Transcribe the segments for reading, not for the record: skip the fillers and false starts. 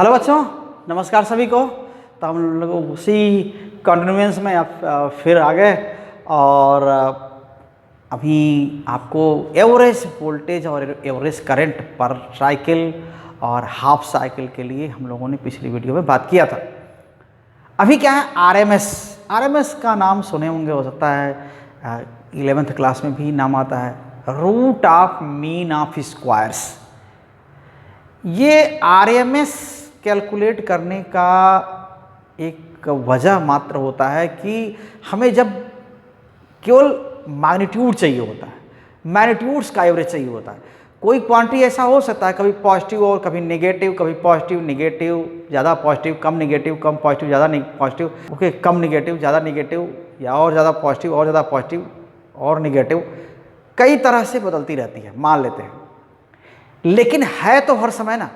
Hello बच्चों, नमस्कार सभी को। तो हम लोग उसी कंटिन्यूएंस में फिर आ गए और अभी आपको एवरेज वोल्टेज और एवरेज करंट पर साइकिल और हाफ साइकिल के लिए हम लोगों ने पिछली वीडियो में बात किया था। अभी क्या है, आरएमएस का नाम सुने होंगे, हो सकता है 11th क्लास में भी नाम आता है, root of mean of squares. ये आरएमएस कैलकुलेट करने का एक वजह मात्र होता है कि हमें जब केवल मैग्नीट्यूड चाहिए होता है, मैग्नीट्यूड्स का एवरेज चाहिए होता है। कोई क्वांटिटी ऐसा हो सकता है कभी पॉजिटिव और कभी नेगेटिव, कभी पॉजिटिव नेगेटिव, ज़्यादा पॉजिटिव कम नेगेटिव, कम पॉजिटिव ज़्यादा पॉजिटिव, ओके, कम नेगेटिव ज़्यादा नेगेटिव, या और ज़्यादा पॉजिटिव और ज़्यादा पॉजिटिव और नेगेटिव, कई तरह से बदलती रहती है, मान लेते हैं। लेकिन है तो हर समय ना,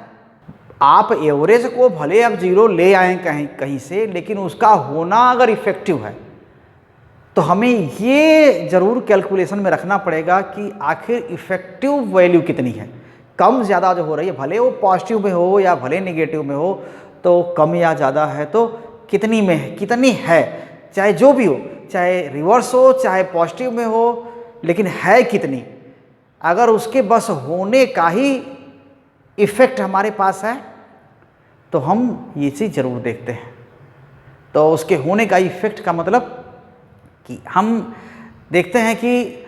आप एवरेज को भले आप जीरो ले आए कहीं से, लेकिन उसका होना अगर इफेक्टिव है तो हमें ये ज़रूर कैलकुलेशन में रखना पड़ेगा कि आखिर इफेक्टिव वैल्यू कितनी है। कम ज़्यादा जो हो रही है, भले वो पॉजिटिव में हो या भले नेगेटिव में हो, तो कम या ज़्यादा है तो कितनी में है, कितनी है, चाहे जो भी हो, चाहे रिवर्स हो चाहे पॉजिटिव में हो, लेकिन है कितनी। अगर उसके बस होने का ही इफ़ेक्ट हमारे पास है तो हम ये चीज़ ज़रूर देखते हैं। तो उसके होने का इफ़ेक्ट का मतलब कि हम देखते हैं कि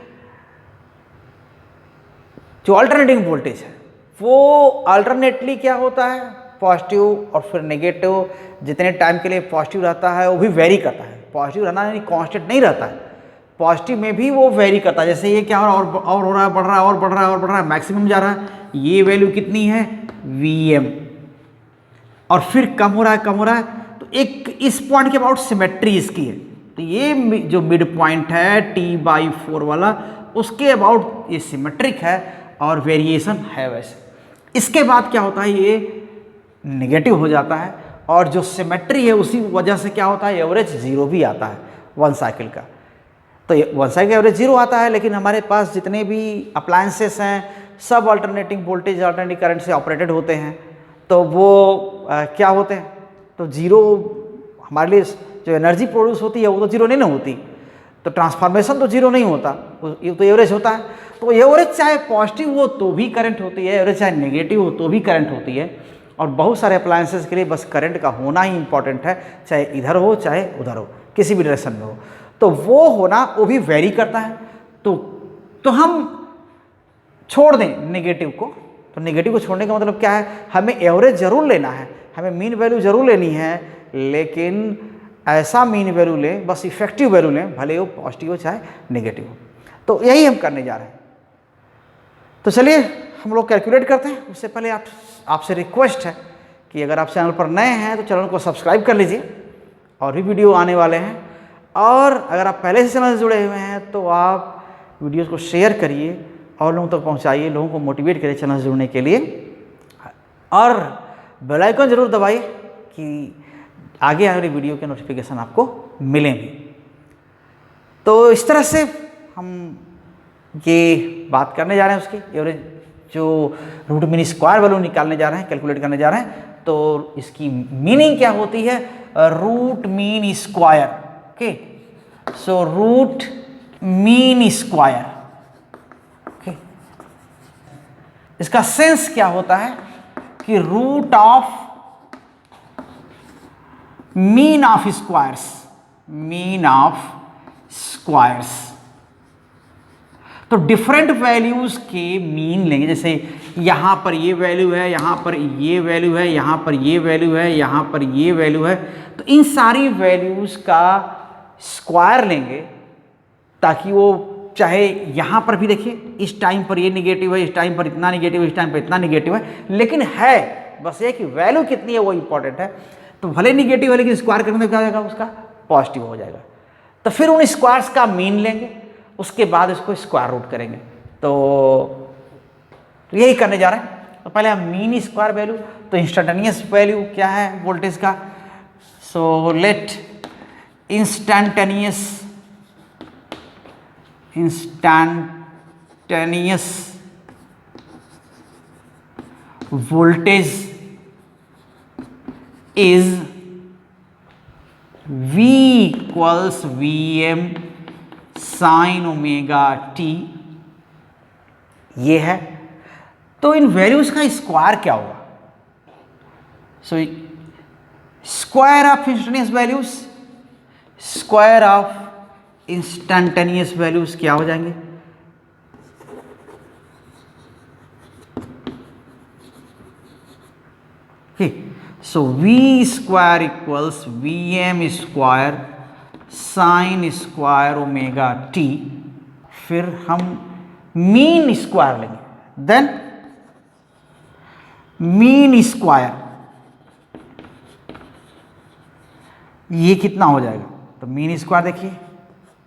जो अल्टरनेटिंग वोल्टेज है वो अल्टरनेटली क्या होता है, पॉजिटिव और फिर नेगेटिव। जितने टाइम के लिए पॉजिटिव रहता है वो भी वेरी करता है। पॉजिटिव रहना यानी कांस्टेंट नहीं रहता है, पॉजिटिव में भी वो वेरी करता है। जैसे ये क्या हो रहा है, और हो रहा है, बढ़ रहा है और बढ़ रहा है और बढ़ रहा है, मैक्सिमम जा रहा है। ये वैल्यू कितनी है, Vm, और फिर कम हो रहा है, कम हो रहा है। तो एक इस पॉइंट के अबाउट सिमेट्री इसकी है। तो ये जो मिड पॉइंट है T/4 वाला, उसके अबाउट ये सिमेट्रिक है और वेरिएशन है वैसे। इसके बाद क्या होता है, ये नेगेटिव हो जाता है और जो सिमेट्री है उसी वजह से क्या होता है, एवरेज जीरो भी आता है वन साइकिल का। तो वन साइकिल एवरेज जीरो आता है, लेकिन हमारे पास जितने भी अप्लायंसेस हैं सब अल्टरनेटिंग वोल्टेज अल्टरनेटिंग करंट से ऑपरेटेड होते हैं। तो वो क्या होते हैं, तो जीरो हमारे लिए जो एनर्जी प्रोड्यूस होती है वो तो जीरो नहीं ना होती, तो ट्रांसफॉर्मेशन तो जीरो नहीं होता, ये तो एवरेज होता है। तो एवरेज चाहे पॉजिटिव हो तो भी करंट होती है, एवरेज चाहे नेगेटिव हो तो भी करंट होती है। और बहुत सारे अप्लायंसेस के लिए बस करंट का होना ही इंपॉर्टेंट है, चाहे इधर हो चाहे उधर हो, किसी भी डायरेक्शन में हो। तो वो होना वो भी वेरी करता है। तो हम छोड़ दें नेगेटिव को। तो नेगेटिव को छोड़ने का मतलब क्या है, हमें एवरेज ज़रूर लेना है, हमें मीन वैल्यू ज़रूर लेनी है, लेकिन ऐसा मीन वैल्यू लें, बस इफेक्टिव वैल्यू लें, भले वो पॉजिटिव हो चाहे नेगेटिव हो। तो यही हम करने जा रहे हैं। तो चलिए हम लोग कैलकुलेट करते हैं। उससे पहले आपसे रिक्वेस्ट है कि अगर आप चैनल पर नए हैं तो चैनल को सब्सक्राइब कर लीजिए, और भी वीडियो आने वाले हैं। और अगर आप पहले से चैनल से जुड़े हुए हैं तो आप वीडियोज़ को शेयर करिए और लोगों तक पहुंचाइए, लोगों को मोटिवेट करिए चैनल से जुड़ने के लिए, और बेल आइकन जरूर दबाइए कि आगे आने वाली वीडियो के नोटिफिकेशन आपको मिलें भी। तो इस तरह से हम ये बात करने जा रहे हैं, उसकी एवरेज जो रूट मीन स्क्वायर वैल्यू निकालने जा रहे हैं, कैलकुलेट करने जा रहे हैं। तो इसकी मीनिंग क्या होती है, root mean square. Okay, so root mean square, okay, इसका सेंस क्या होता है कि root of mean of squares, mean of squares. तो डिफरेंट वैल्यूज के मीन लेंगे। जैसे यहां पर ये वैल्यू है, यहां पर ये वैल्यू है, यहां पर ये वैल्यू है, यहां पर ये वैल्यू है। तो इन सारी वैल्यूज का स्क्वायर लेंगे ताकि वो, चाहे यहां पर भी देखिए इस टाइम पर ये निगेटिव है, इस टाइम पर इतना निगेटिव है, इस टाइम पर इतना निगेटिव है, लेकिन है बस ये कि वैल्यू कितनी है वो इंपॉर्टेंट है। तो भले निगेटिव है लेकिन स्क्वायर करने में क्या हो जाएगा, उसका पॉजिटिव हो जाएगा। तो फिर उन स्क्वायर्स का मीन लेंगे, उसके बाद इसको स्क्वायर रूट करेंगे। तो यही करने जा रहे हैं। तो पहले हम मीन स्क्वायर वैल्यू, तो इंस्टेंटेनियस वैल्यू क्या है वोल्टेज का, so let instantaneous voltage is v equals Vm sign omega T, ये है। तो इन वैल्यूज का स्क्वायर क्या होगा? So square of instantaneous values, square of instantaneous values क्या हो जाएंगे? सो v square equals Vm square sine square omega T, फिर हम मीन स्क्वायर लेंगे, देन मीन स्क्वायर, ये कितना हो जाएगा? तो मीन स्क्वायर देखिए,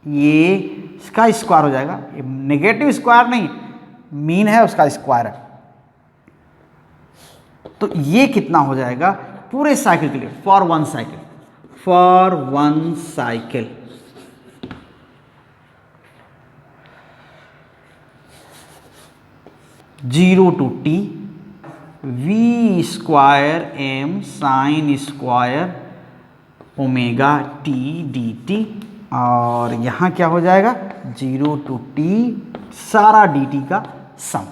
ये इसका स्क्वायर हो जाएगा, ये नेगेटिव स्क्वायर नहीं, मीन है उसका स्क्वायर है। तो ये कितना हो जाएगा पूरे साइकिल के लिए? For one cycle, for one cycle zero to T V square M sine square omega T D T, और यहाँ क्या हो जाएगा? जीरो टू टी सारा डी टी का सम,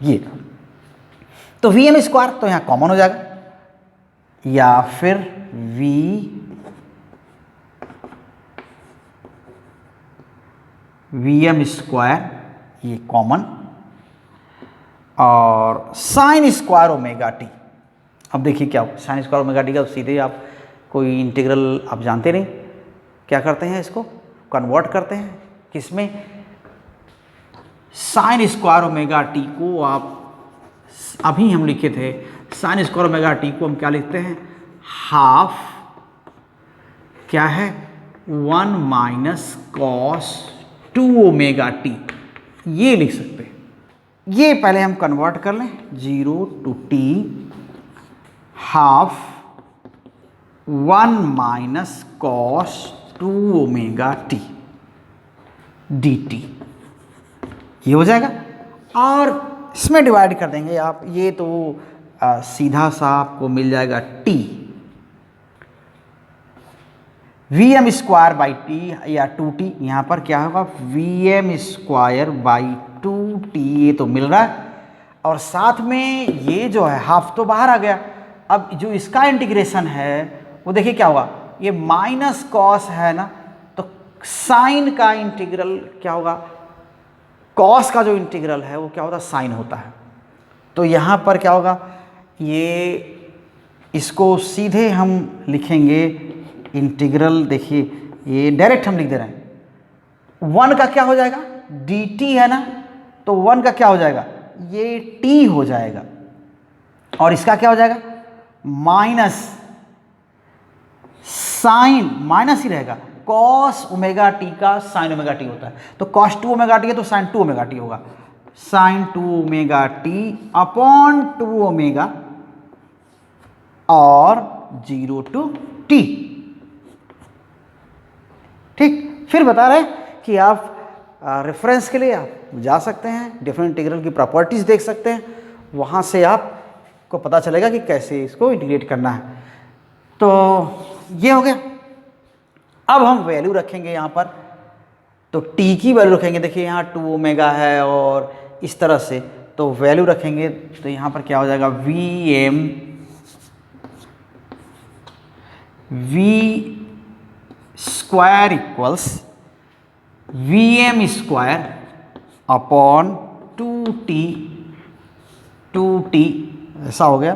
ये। तो वी एम स्क्वायर तो यहाँ कॉमन हो जाएगा, या फिर वी एम स्क्वायर, ये कॉमन, और साइन स्क्वायर ओमेगा टी। अब देखिए क्या हो, साइन स्क्वायर ओमेगा टी का सीधे आप कोई इंटीग्रल आप जानते नहीं, क्या करते हैं, इसको कन्वर्ट करते हैं किसमें? साइन स्क्वायर ओमेगा टी को आप अभी हम लिखे थे, साइन स्क्वायर ओमेगा टी को हम क्या लिखते हैं? हाफ क्या है? 1 माइनस कॉस 2 ओमेगा टी, ये लिख सकते हैं। ये पहले हम कन्वर्ट कर लें, zero to T half 1 minus cos 2 omega T D T, ये हो जाएगा। और इसमें डिवाइड कर देंगे आप, ये तो सीधा सा आपको मिल जाएगा T, V M square by T या 2t, यहाँ पर क्या होगा? We M square by 2t, ये तो मिल रहा है, और साथ में ये जो है हाफ तो बाहर आ गया। अब जो इसका इंटीग्रेशन है वो देखिए क्या होगा, ये माइनस कॉस है ना, तो साइन का इंटीग्रल क्या होगा? कॉस का जो इंटीग्रल है वो क्या होता है? साइन होता है। तो यहाँ पर क्या होगा? ये इसको सीधे हम लिखेंगे इंटीग्रल, देखिए ये डायरेक्ट हम लिख दे रहे हैं, 1 का क्या हो जाएगा? dt है ना, तो 1 का क्या हो जाएगा? ये t हो जाएगा, और इसका क्या हो जाएगा? माइनस साइन, माइनस ही रहेगा, कॉस ओमेगा टी का साइन ओमेगा टी होता है, तो कॉस 2 ओमेगा टी है तो साइन 2 ओमेगा टी होगा, sine 2 omega T upon 2 omega और 0 टू टी। ठीक, फिर बता रहे कि आप रेफरेंस के लिए आप जा सकते हैं, डिफरेंट इंटीग्रल की प्रॉपर्टीज देख सकते हैं, वहाँ से आपको पता चलेगा कि कैसे इसको इंटीग्रेट करना है। तो ये हो गया। अब हम वैल्यू रखेंगे यहाँ पर, तो t की वैल्यू रखेंगे, देखिए यहाँ 2 ओमेगा है और इस तरह से, तो वैल्यू रखेंगे तो यहाँ पर क्या हो जाएगा? v square equals Vm square upon 2t, ऐसा हो गया।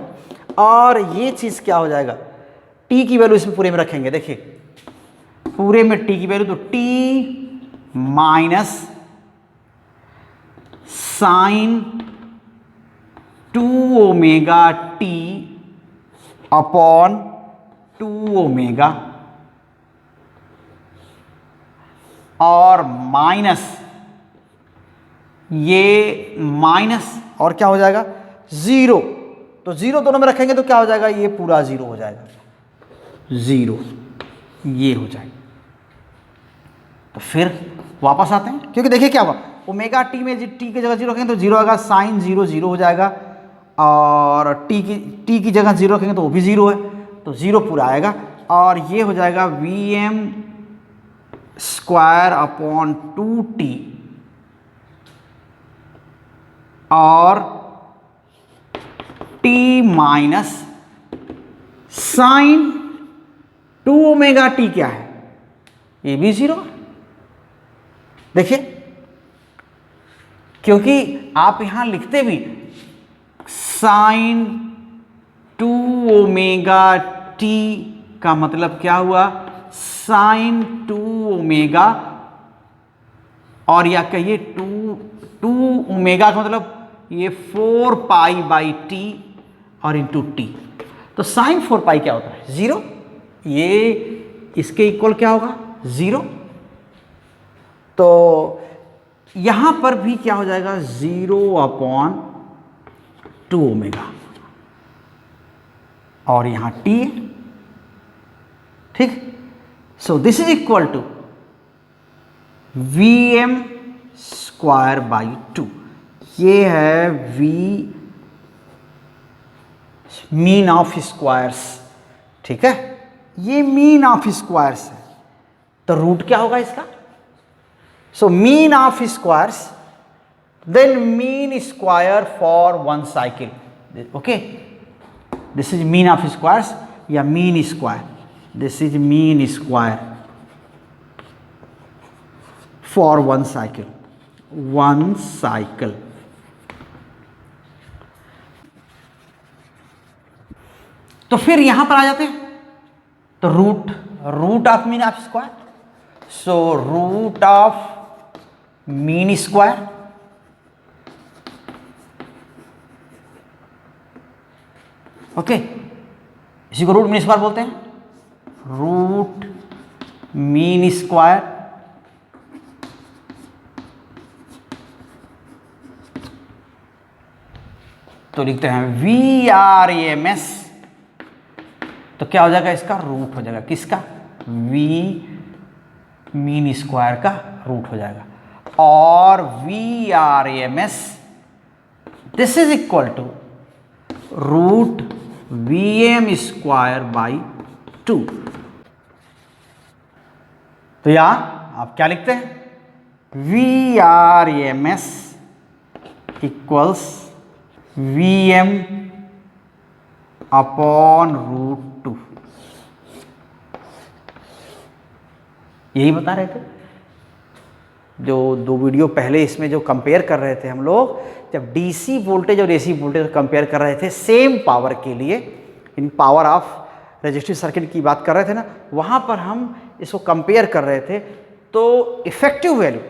और ये चीज़ क्या हो जाएगा? t की वैल्यू इसमें पूरे में रखेंगे, देखिए पूरे में t की वैल्यू, तो t minus sine 2 omega t upon 2 omega, और माइनस ये माइनस और क्या हो जाएगा? 0, तो 0 दोनों में रखेंगे तो क्या हो जाएगा? ये पूरा 0 हो जाएगा, 0 ये हो जाएगा। तो फिर वापस आते हैं, क्योंकि देखिए क्या हुआ, ओमेगा टी में टी की जगह 0 रखेंगे तो 0 आएगा, साइन 0 0 हो जाएगा, और टी की जगह 0 रखेंगे तो वो भी 0 है, तो 0 पूरा आएगा और ये हो जाएगा Vm स्क्वायर अपॉन 2t और t minus sine 2 omega T क्या है, ये भी 0 है। देखिए, क्योंकि आप यहां लिखते भी साइन 2 ओमेगा टी का मतलब क्या हुआ, साइन 2 ओमेगा, और या कहिए 2 ओमेगा का मतलब ये 4 पाई बाई टी और इंटू टी, तो साइन 4 पाई क्या होता है, 0, ये इसके इक्वल क्या होगा, 0। तो यहां पर भी क्या हो जाएगा, 0 अपॉन 2 ओमेगा और यहां टी है, ठीक। So this is equal to Vm square by 2, ये है V मीन ऑफ स्क्वायर्स, ठीक है, ये मीन ऑफ स्क्वायर्स है। तो रूट क्या होगा इसका, so mean of squares then mean square for one cycle, okay, this is mean of squares या mean square, this is mean square for one cycle. तो फिर यहां पर आ जाते हैं, तो root of mean of square, so root of mean square okay, इसी को रूट मीन स्क्वायर बोलते हैं, रूट मीन स्क्वायर तो लिखते हैं VRAMS, तो क्या हो जाएगा, इसका रूट हो जाएगा, किसका, V मीन स्क्वायर का रूट हो जाएगा, और VRAMS this is equal to root Vm square by 2। तो यहां आप क्या लिखते हैं, VRAMS equals Vm upon root 2, यही बता रहे थे जो 2 वीडियो पहले इसमें जो कंपेयर कर रहे थे हम लोग, जब डीसी वोल्टेज और एसी वोल्टेज कंपेयर कर रहे थे सेम पावर के लिए, इन पावर ऑफ रेजिस्टिव सर्किट की बात कर रहे थे ना, वहां पर हम इसको कंपेयर कर रहे थे, तो इफेक्टिव वैल्यू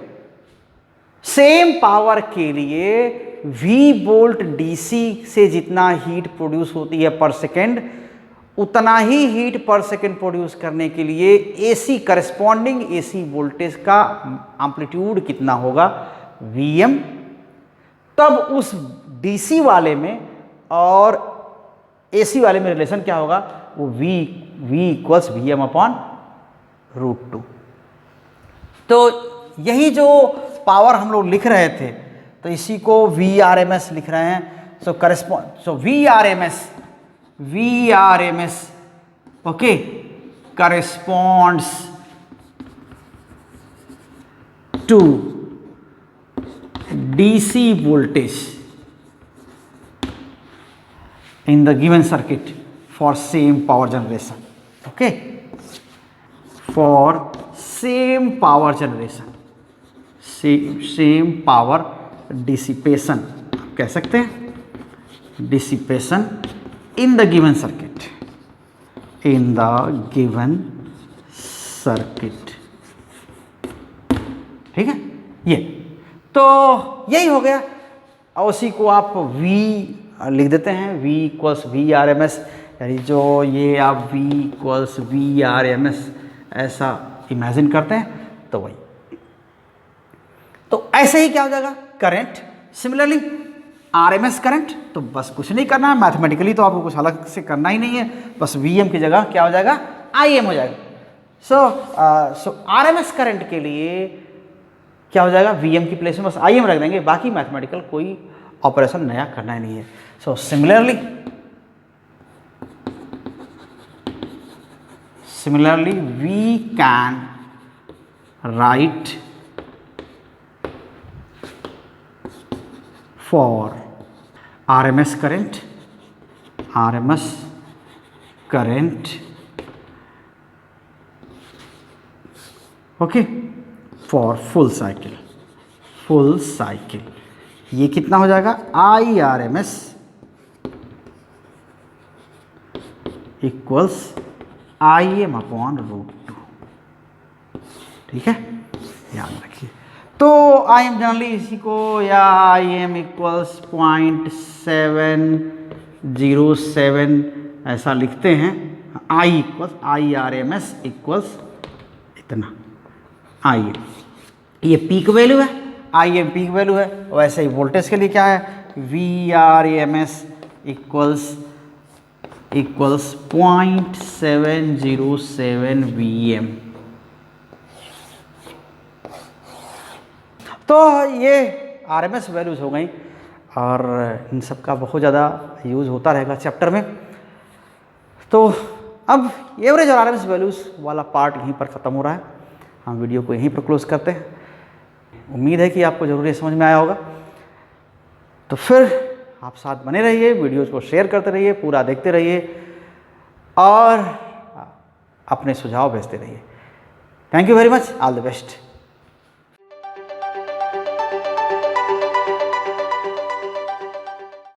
सेम पावर के लिए V वोल्ट डीसी से जितना हीट प्रोड्यूस होती है पर सेकेंड, उतना ही हीट पर सेकेंड प्रोड्यूस करने के लिए एसी करस्पॉन्डिंग एसी वोल्टेज का एम्पलीट्यूड कितना होगा, Vm, तब उस डीसी वाले में और एसी वाले में रिलेशन क्या होगा, वो V equals Vm upon root 2। तो यही जो पावर हम लोग लिख रहे थे, तो इसी को VRMS लिख रहे हैं, so correspond, so VRMS okay corresponds to DC voltage in the given circuit for same power generation, okay, for same power generation, same power dissipation कह सकते हैं, dissipation in the given circuit, in the given circuit, ठीक है, ये तो यही हो गया। और उसी को आप V लिख देते हैं, V इक्वल्स VRMS, यानी जो ये आप V इक्वल्स VRMS ऐसा इमेजिन करते हैं, तो वही, तो ऐसे ही क्या हो जाएगा, करंट सिमिलरली RMS करंट, तो बस कुछ नहीं करना है मैथमेटिकली, तो आपको कुछ अलग से करना ही नहीं है, बस Vm की जगह क्या हो जाएगा, Im हो जाएगा। सो RMS करंट के लिए क्या हो जाएगा, Vm की प्लेस में बस Im रख देंगे, बाकी मैथमेटिकल कोई ऑपरेशन नया करना ही नहीं है। So similarly we can write for RMS current okay for full cycle ये कितना हो जाएगा IRMS इक्वल्स Im/√2। ठीक है, याद रखिए। तो Im जनरली इसी को या Im इक्वल्स 0.707 ऐसा लिखते हैं। I इक्वल्स IRMS इक्वल्स इतना Im, ये पीक वैल्यू है, Im पीक वैल्यू है। वैसे ही वोल्टेज के लिए क्या है, VRMS इक्वल्स 0.707 VM। तो ये RMS वैल्यूज़ हो गई और इन सब का बहुत ज़्यादा यूज़ होता रहेगा चैप्टर में। तो अब एवरेज और RMS वैल्यूज़ वाला पार्ट यहीं पर ख़त्म हो रहा है। हम वीडियो को यहीं पर क्लोज करते हैं। उम्मीद है कि आपको ज़रूर ये समझ में आया होगा। तो फिर आप साथ बने रहिए, वीडियोज़ को शेयर करते रहिए, पूरा देखते रहिए और अपने सुझाव भेजते रहिए। Thank you very much, all the best.